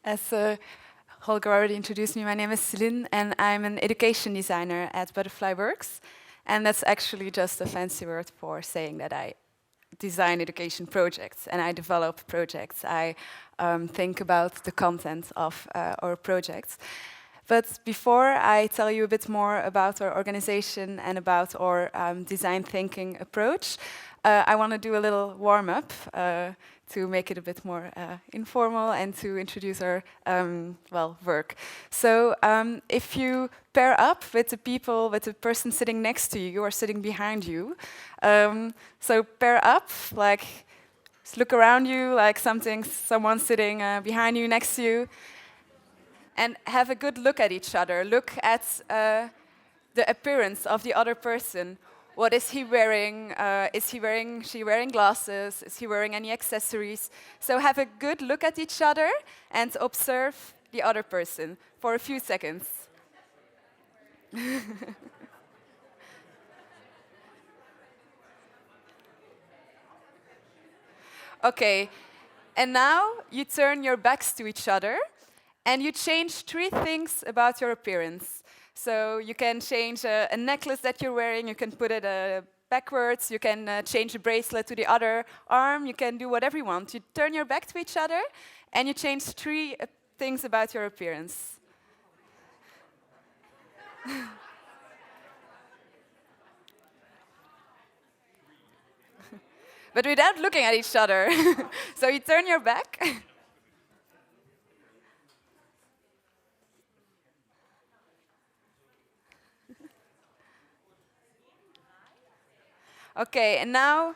As Holger already introduced me, my name is Céline, and I'm an education designer at Butterflyworks. And that's actually just a fancy word for saying that I design education projects and I develop projects. I think about the content of our projects. But before I tell you a bit more about our organization and about our design thinking approach, I want to do a little warm-up to make it a bit more informal and to introduce our work. So if you pair up with the person sitting next to you or sitting behind you, so pair up, like look around you, like someone sitting behind you, next to you, and have a good look at each other. Look at the appearance of the other person. What is he wearing? She wearing glasses? Is he wearing any accessories? So have a good look at each other and observe the other person for a few seconds. Okay, and now you turn your backs to each other and you change 3 things about your appearance. So you can change a necklace that you're wearing, you can put it backwards, you can change a bracelet to the other arm, you can do whatever you want. You turn your back to each other and you change 3 things about your appearance. But without looking at each other. So you turn your back. Okay, and now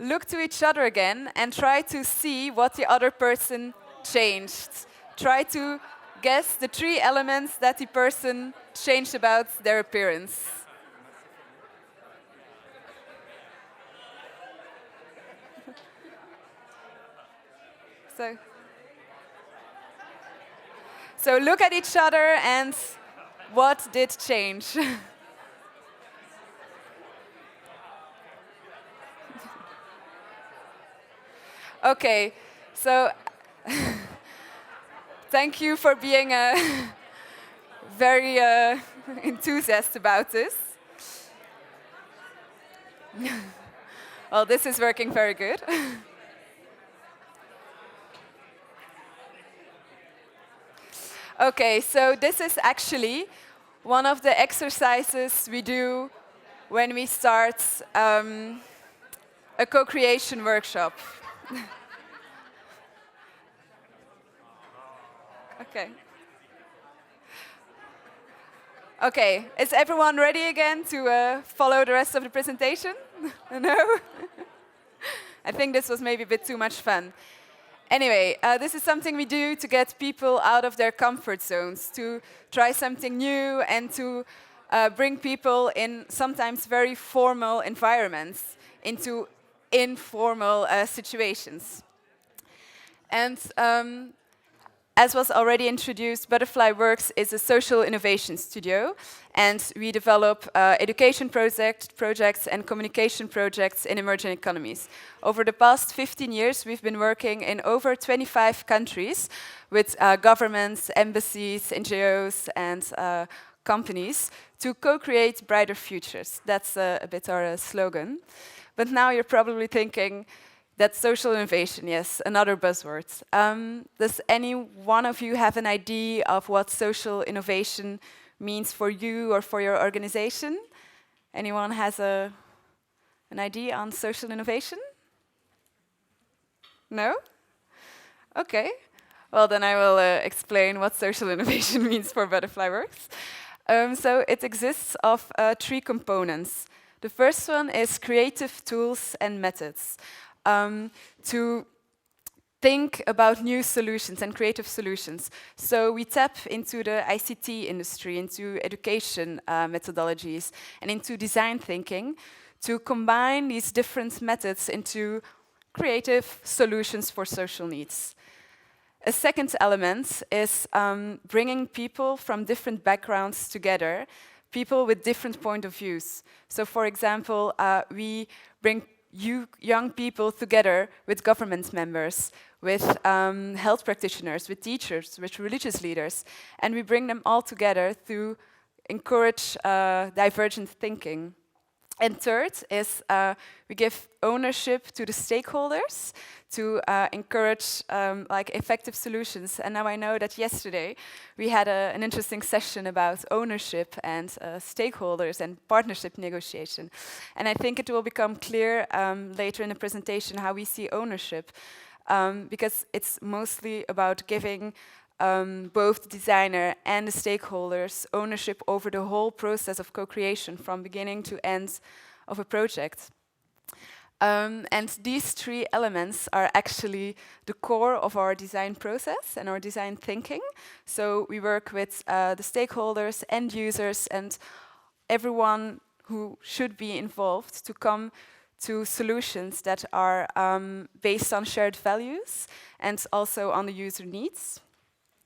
look to each other again and try to see what the other person changed. Try to guess the 3 elements that the person changed about their appearance. So look at each other and what did change? Okay, so thank you for being very enthusiastic about this. Well, this is working very good. Okay, so this is actually one of the exercises we do when we start a co-creation workshop. Okay. Okay, is everyone ready again to follow the rest of the presentation? No? I think this was maybe a bit too much fun. Anyway, this is something we do to get people out of their comfort zones, to try something new and to bring people in sometimes very formal environments into informal situations. And as was already introduced, Butterflyworks is a social innovation studio, and we develop education projects and communication projects in emerging economies. Over the past 15 years, we've been working in over 25 countries with governments, embassies, NGOs, and companies to co-create brighter futures. That's a bit our slogan. But now you're probably thinking, that's social innovation, yes, another buzzword. Does any one of you have an idea of what social innovation means for you or for your organization? Anyone has an idea on social innovation? No? Okay. Well, then I will explain what social innovation means for Butterflyworks. So it exists of 3 components. The first one is creative tools and methods. To think about new solutions and creative solutions. So we tap into the ICT industry, into education methodologies, and into design thinking to combine these different methods into creative solutions for social needs. A second element is bringing people from different backgrounds together, people with different point of views. So for example, we bring young people together with government members, with health practitioners, with teachers, with religious leaders, and we bring them all together to encourage divergent thinking. And third is we give ownership to the stakeholders to encourage like effective solutions. And now I know that yesterday we had an interesting session about ownership and stakeholders and partnership negotiation. And I think it will become clear later in the presentation how we see ownership, because it's mostly about giving both the designer and the stakeholders ownership over the whole process of co-creation from beginning to end of a project. And these three elements are actually the core of our design process and our design thinking. So we work with the stakeholders, end users, and everyone who should be involved to come to solutions that are based on shared values and also on the user needs.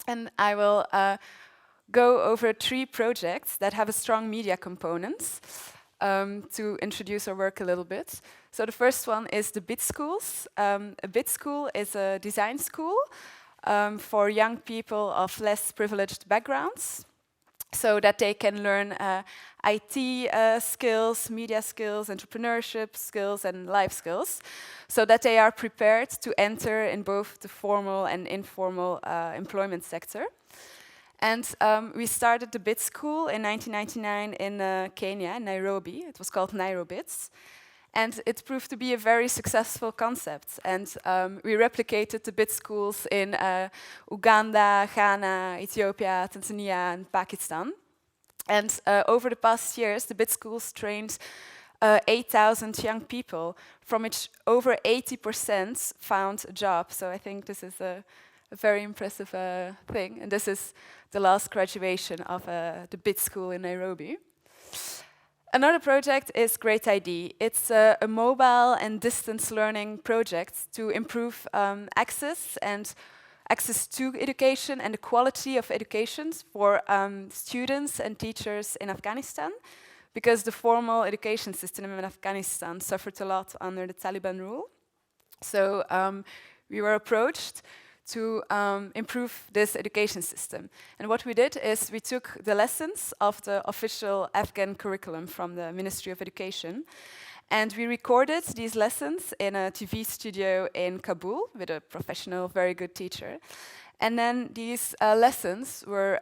And I will go over 3 projects that have a strong media component to introduce our work a little bit. So the first one is the BIT Schools. A BIT School is a design school for young people of less privileged backgrounds, so that they can learn IT skills, media skills, entrepreneurship skills, and life skills, so that they are prepared to enter in both the formal and informal employment sector. And we started the BIT School in 1999 in Kenya, in Nairobi. It was called Nairobits. And it proved to be a very successful concept. And we replicated the BIT schools in Uganda, Ghana, Ethiopia, Tanzania, and Pakistan. And over the past years, the BIT schools trained 8,000 young people, from which over 80% found a job. So I think this is a very impressive thing. And this is the last graduation of the BIT school in Nairobi. Another project is Great ID. It's a mobile and distance learning project to improve access to education and the quality of education for students and teachers in Afghanistan, because the formal education system in Afghanistan suffered a lot under the Taliban rule. So we were approached to improve this education system. And what we did is we took the lessons of the official Afghan curriculum from the Ministry of Education, and we recorded these lessons in a TV studio in Kabul with a professional, very good teacher. And then these lessons were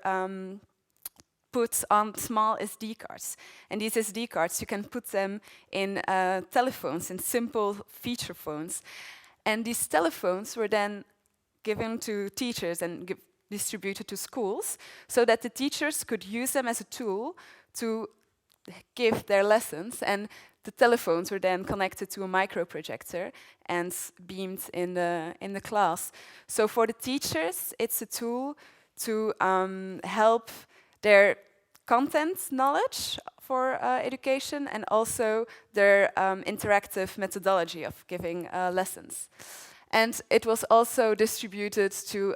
put on small SD cards. And these SD cards, you can put them in telephones, in simple feature phones. And these telephones were then given to teachers and distributed to schools, so that the teachers could use them as a tool to give their lessons, and the telephones were then connected to a microprojector and beamed in the class. So for the teachers, it's a tool to help their content knowledge for education, and also their interactive methodology of giving lessons. And it was also distributed to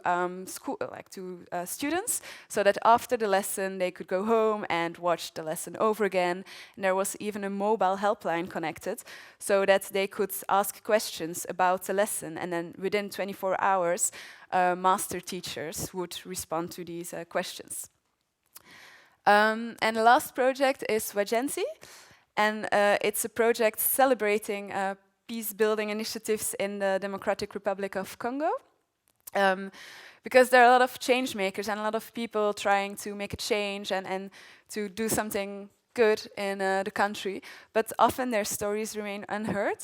students, so that after the lesson they could go home and watch the lesson over again. And there was even a mobile helpline connected, so that they could ask questions about the lesson, and then within 24 hours, master teachers would respond to these questions. And the last project is Wajensi, and it's a project celebrating peace-building initiatives in the Democratic Republic of Congo, because there are a lot of change makers and a lot of people trying to make a change and to do something good in the country, but often their stories remain unheard.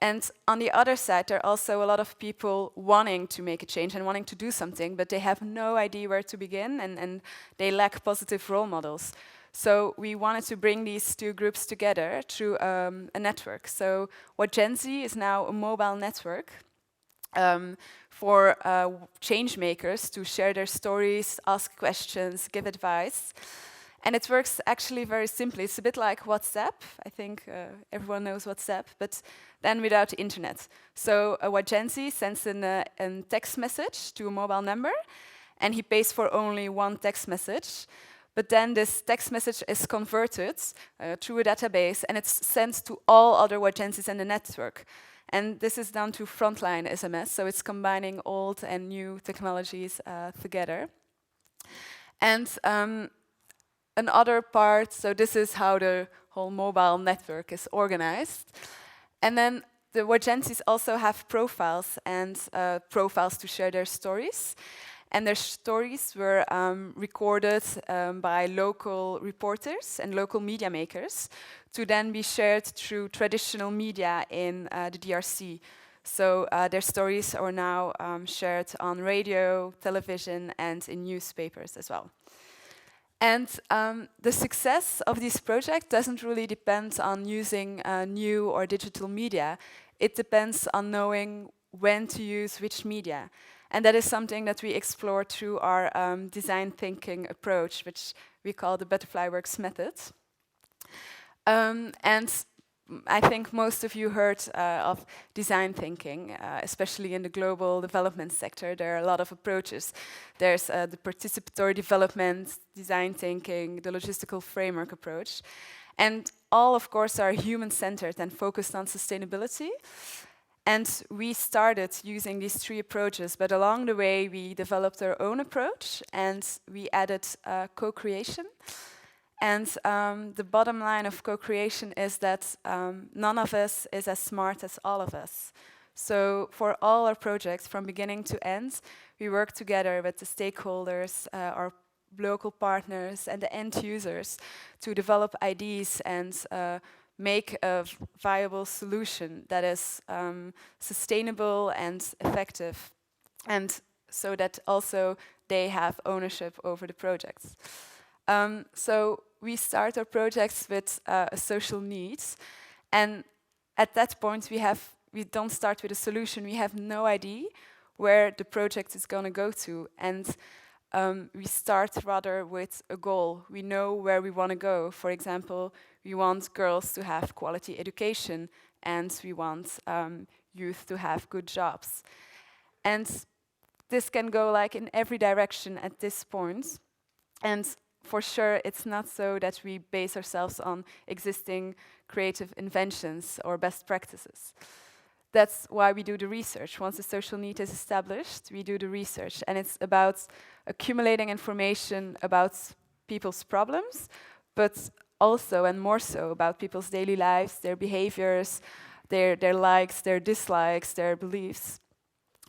And on the other side, there are also a lot of people wanting to make a change and wanting to do something, but they have no idea where to begin, and they lack positive role models. So we wanted to bring these two groups together through a network. So Wajensi is now a mobile network for change makers to share their stories, ask questions, give advice. And it works actually very simply. It's a bit like WhatsApp. I think everyone knows WhatsApp, but then without the internet. So a Wajensi sends a text message to a mobile number, and he pays for only one text message. But then this text message is converted through a database, and it's sent to all other agencies in the network. And this is done through frontline SMS, so it's combining old and new technologies together. And another part, so this is how the whole mobile network is organized. And then the agencies also have profiles, and profiles to share their stories. And their stories were recorded by local reporters and local media makers to then be shared through traditional media in the DRC. So their stories are now shared on radio, television, and in newspapers as well. And the success of this project doesn't really depend on using new or digital media. It depends on knowing when to use which media. And that is something that we explore through our design thinking approach, which we call the Butterflyworks method. And I think most of you heard of design thinking, especially in the global development sector. There are a lot of approaches. There's the participatory development, design thinking, the logistical framework approach. And all, of course, are human-centered and focused on sustainability. And we started using these three approaches, but along the way we developed our own approach, and we added co-creation. And the bottom line of co-creation is that none of us is as smart as all of us. So for all our projects, from beginning to end, we work together with the stakeholders, our local partners, and the end users to develop ideas and make a viable solution that is sustainable and effective, and so that also they have ownership over the projects. So we start our projects with a social needs, and at that point we don't start with a solution. We have no idea where the project is going to go to, and we start rather with a goal. We know where we want to go. For example, we want girls to have quality education, and we want youth to have good jobs. And this can go like in every direction at this point. And for sure, it's not so that we base ourselves on existing creative inventions or best practices. That's why we do the research. Once the social need is established, we do the research. And it's about accumulating information about people's problems, but also and more so about people's daily lives, their behaviors, their likes, their dislikes, their beliefs.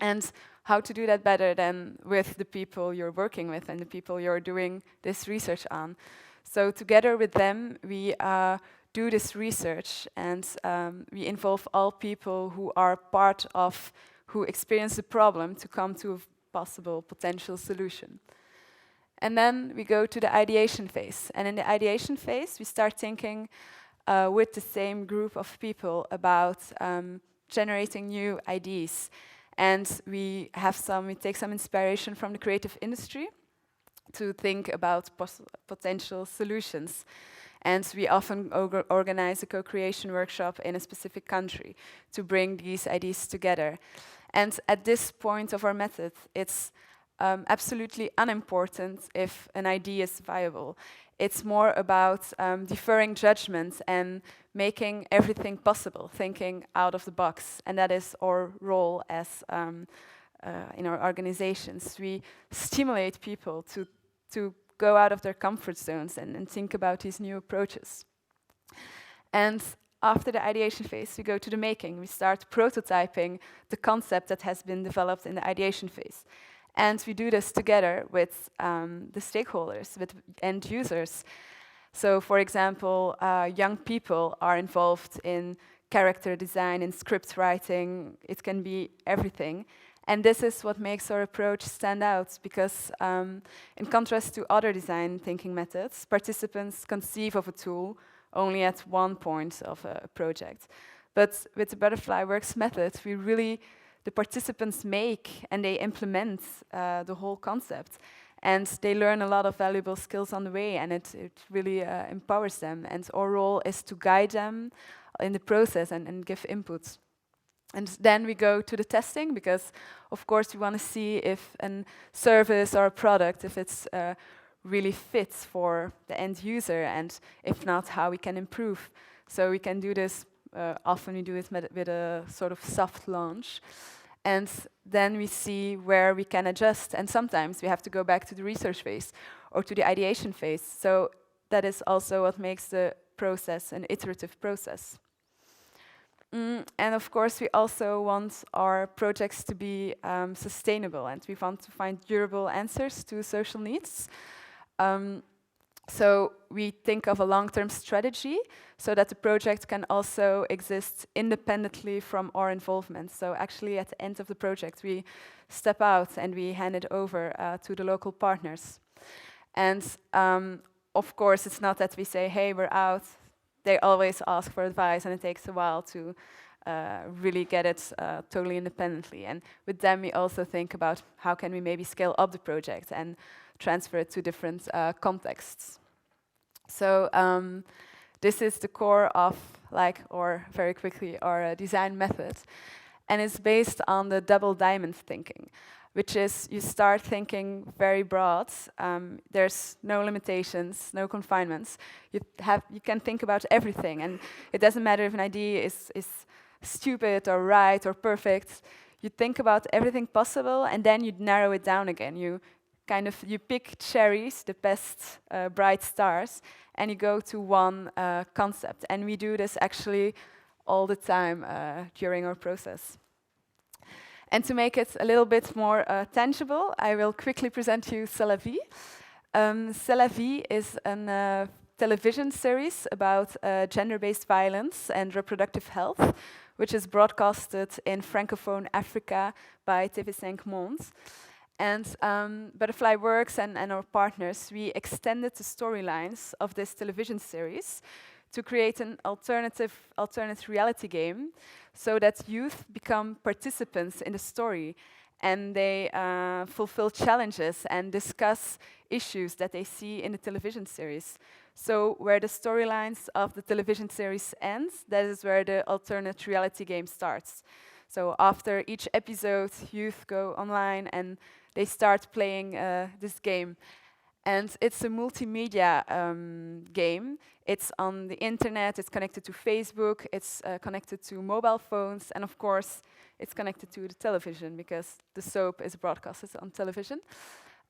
And how to do that better than with the people you're working with and the people you're doing this research on. So together with them, we do this research, and we involve all people who are part of, who experience the problem, to come to a possible potential solution. And then we go to the ideation phase. And in the ideation phase, we start thinking with the same group of people about generating new ideas. And we take some inspiration from the creative industry to think about potential solutions. And we often organize a co-creation workshop in a specific country to bring these ideas together. And at this point of our method, it's absolutely unimportant if an idea is viable. It's more about deferring judgment and making everything possible, thinking out of the box. And that is our role as in our organizations. We stimulate people to go out of their comfort zones and think about these new approaches. And after the ideation phase, we go to the making. We start prototyping the concept that has been developed in the ideation phase. And we do this together with the stakeholders, with end users. So, for example, young people are involved in character design, in script writing. It can be everything. And this is what makes our approach stand out, because in contrast to other design thinking methods, participants conceive of a tool only at one point of a project. But with the Butterflyworks method, the participants make and they implement the whole concept. And they learn a lot of valuable skills on the way, and it really empowers them. And our role is to guide them in the process and give inputs. And then we go to the testing, because of course we want to see if a service or a product, if it's really fits for the end user, and if not, how we can improve. So we can do this, often we do it with a sort of soft launch, and then we see where we can adjust, and sometimes we have to go back to the research phase or to the ideation phase. So that is also what makes the process an iterative process. And of course, we also want our projects to be sustainable, and we want to find durable answers to social needs. So we think of a long-term strategy so that the project can also exist independently from our involvement. So actually, at the end of the project, we step out and we hand it over to the local partners. And of course, it's not that we say, hey, we're out. They always ask for advice, and it takes a while to really get it totally independently. And with them, we also think about how can we maybe scale up the project and transfer it to different contexts. So this is the core of, or very quickly, our design method. And it's based on the double diamond thinking, which is you start thinking very broad. There's no limitations, no confinements. You can think about everything, and it doesn't matter if an idea is stupid or right or perfect. You think about everything possible, and then you narrow it down again. You pick cherries, the best bright stars, and you go to one concept. And we do this actually all the time during our process. And to make it a little bit more tangible, I will quickly present you Salafi. Salafi is a television series about gender-based violence and reproductive health, which is broadcasted in Francophone Africa by TV5 Monde. And Butterflyworks and our partners, we extended the storylines of this television series to create an alternate reality game so that youth become participants in the story, and they fulfill challenges and discuss issues that they see in the television series. So where the storylines of the television series ends, that is where the alternate reality game starts. So after each episode, youth go online and they start playing this game. And it's a multimedia game. It's on the internet, it's connected to Facebook, it's connected to mobile phones, and of course, it's connected to the television because the soap is broadcasted on television.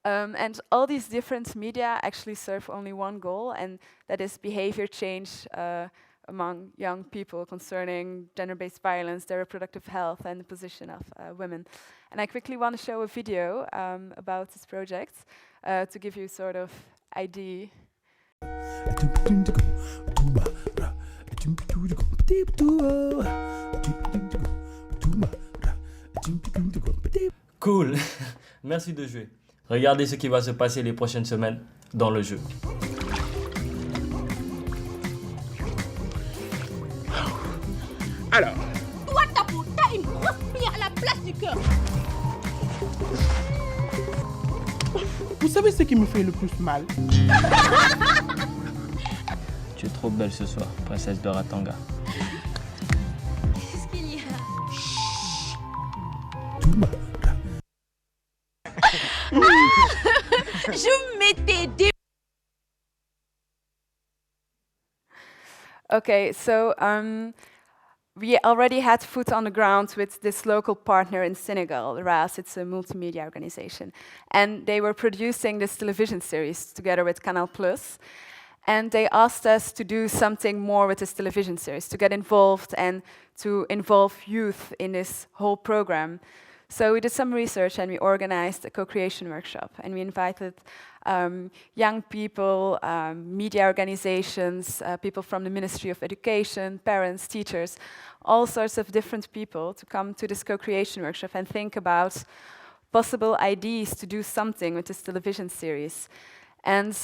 And all these different media actually serve only one goal, and that is behavior change among young people concerning gender-based violence, their reproductive health, and the position of women. And I quickly want to show a video about this project to give you sort of idea. Cool. Merci de jouer. Regardez ce qui va se passer les prochaines semaines dans le jeu. Alors, Toi, ta peau, t'as une grosse pierre à la place du cœur. vous savez ce qui me fait le plus mal? Tu es trop belle ce soir, princesse de Ratanga. Qu'est-ce qu'il y a? Je m'étais dit. Okay, so we already had foot on the ground with this local partner in Senegal, RAS, it's a multimedia organization. And they were producing this television series together with Canal+. And they asked us to do something more with this television series, to get involved and to involve youth in this whole program. So we did some research and we organized a co-creation workshop. And we invited young people, media organizations, people from the Ministry of Education, parents, teachers, all sorts of different people to come to this co-creation workshop and think about possible ideas to do something with this television series. And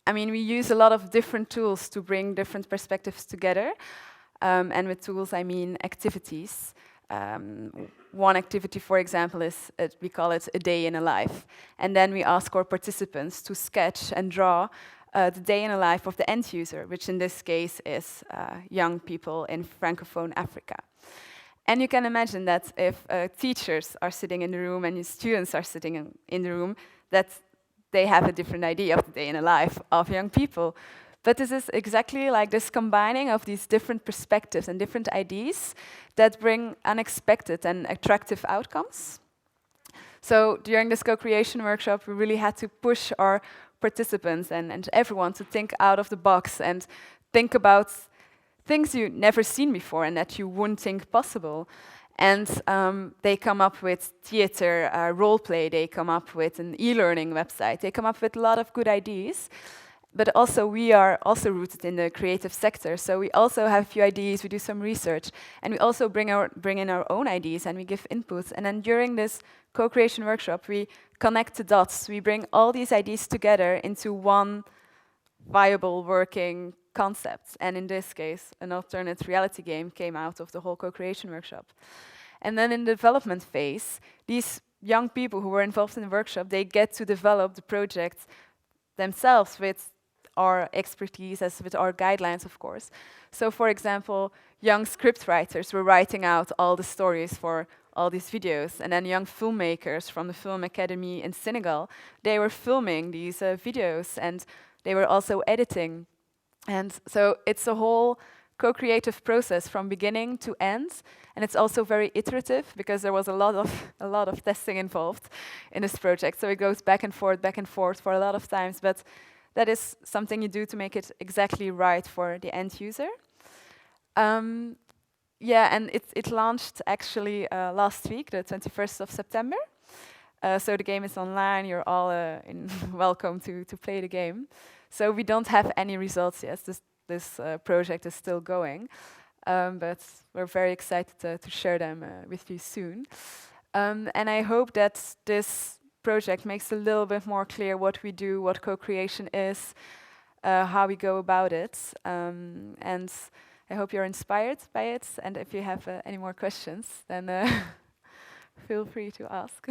we use a lot of different tools to bring different perspectives together. And with tools, I mean activities. One activity, for example, is we call it a day in a life. And then we ask our participants to sketch and draw the day in a life of the end user, which in this case is young people in Francophone Africa. And you can imagine that if teachers are sitting in the room and students are sitting in the room, that they have a different idea of the day in the life of young people. But this is exactly like this combining of these different perspectives and different ideas that bring unexpected and attractive outcomes. So during this co-creation workshop, we really had to push our participants and everyone to think out of the box and think about things you've never seen before and that you wouldn't think possible. And they come up with theater, role play, they come up with an e-learning website, they come up with a lot of good ideas. But also we are also rooted in the creative sector, so we also have a few ideas, we do some research, and we also bring in our own ideas and we give inputs. And then during this co-creation workshop, we connect the dots, we bring all these ideas together into one viable working concept. And in this case, an alternate reality game came out of the whole co-creation workshop. And then in the development phase, these young people who were involved in the workshop, they get to develop the project themselves with our expertise, as with our guidelines, of course. So, for example, young script writers were writing out all the stories for all these videos, and then young filmmakers from the FoME Academy in Senegal, they were filming these videos, and they were also editing. And so it's a whole co-creative process from beginning to end, and it's also very iterative because there was a lot of testing involved in this project. So it goes back and forth for a lot of times, but that is something you do to make it exactly right for the end user. Yeah, and it launched actually last week, the 21st of September. So the game is online, you're all welcome to play the game. So we don't have any results yet, this project is still going. But we're very excited to share them with you soon. And I hope that this project makes a little bit more clear what we do, what co-creation is, how we go about it. And I hope you're inspired by it. And if you have any more questions, then feel free to ask.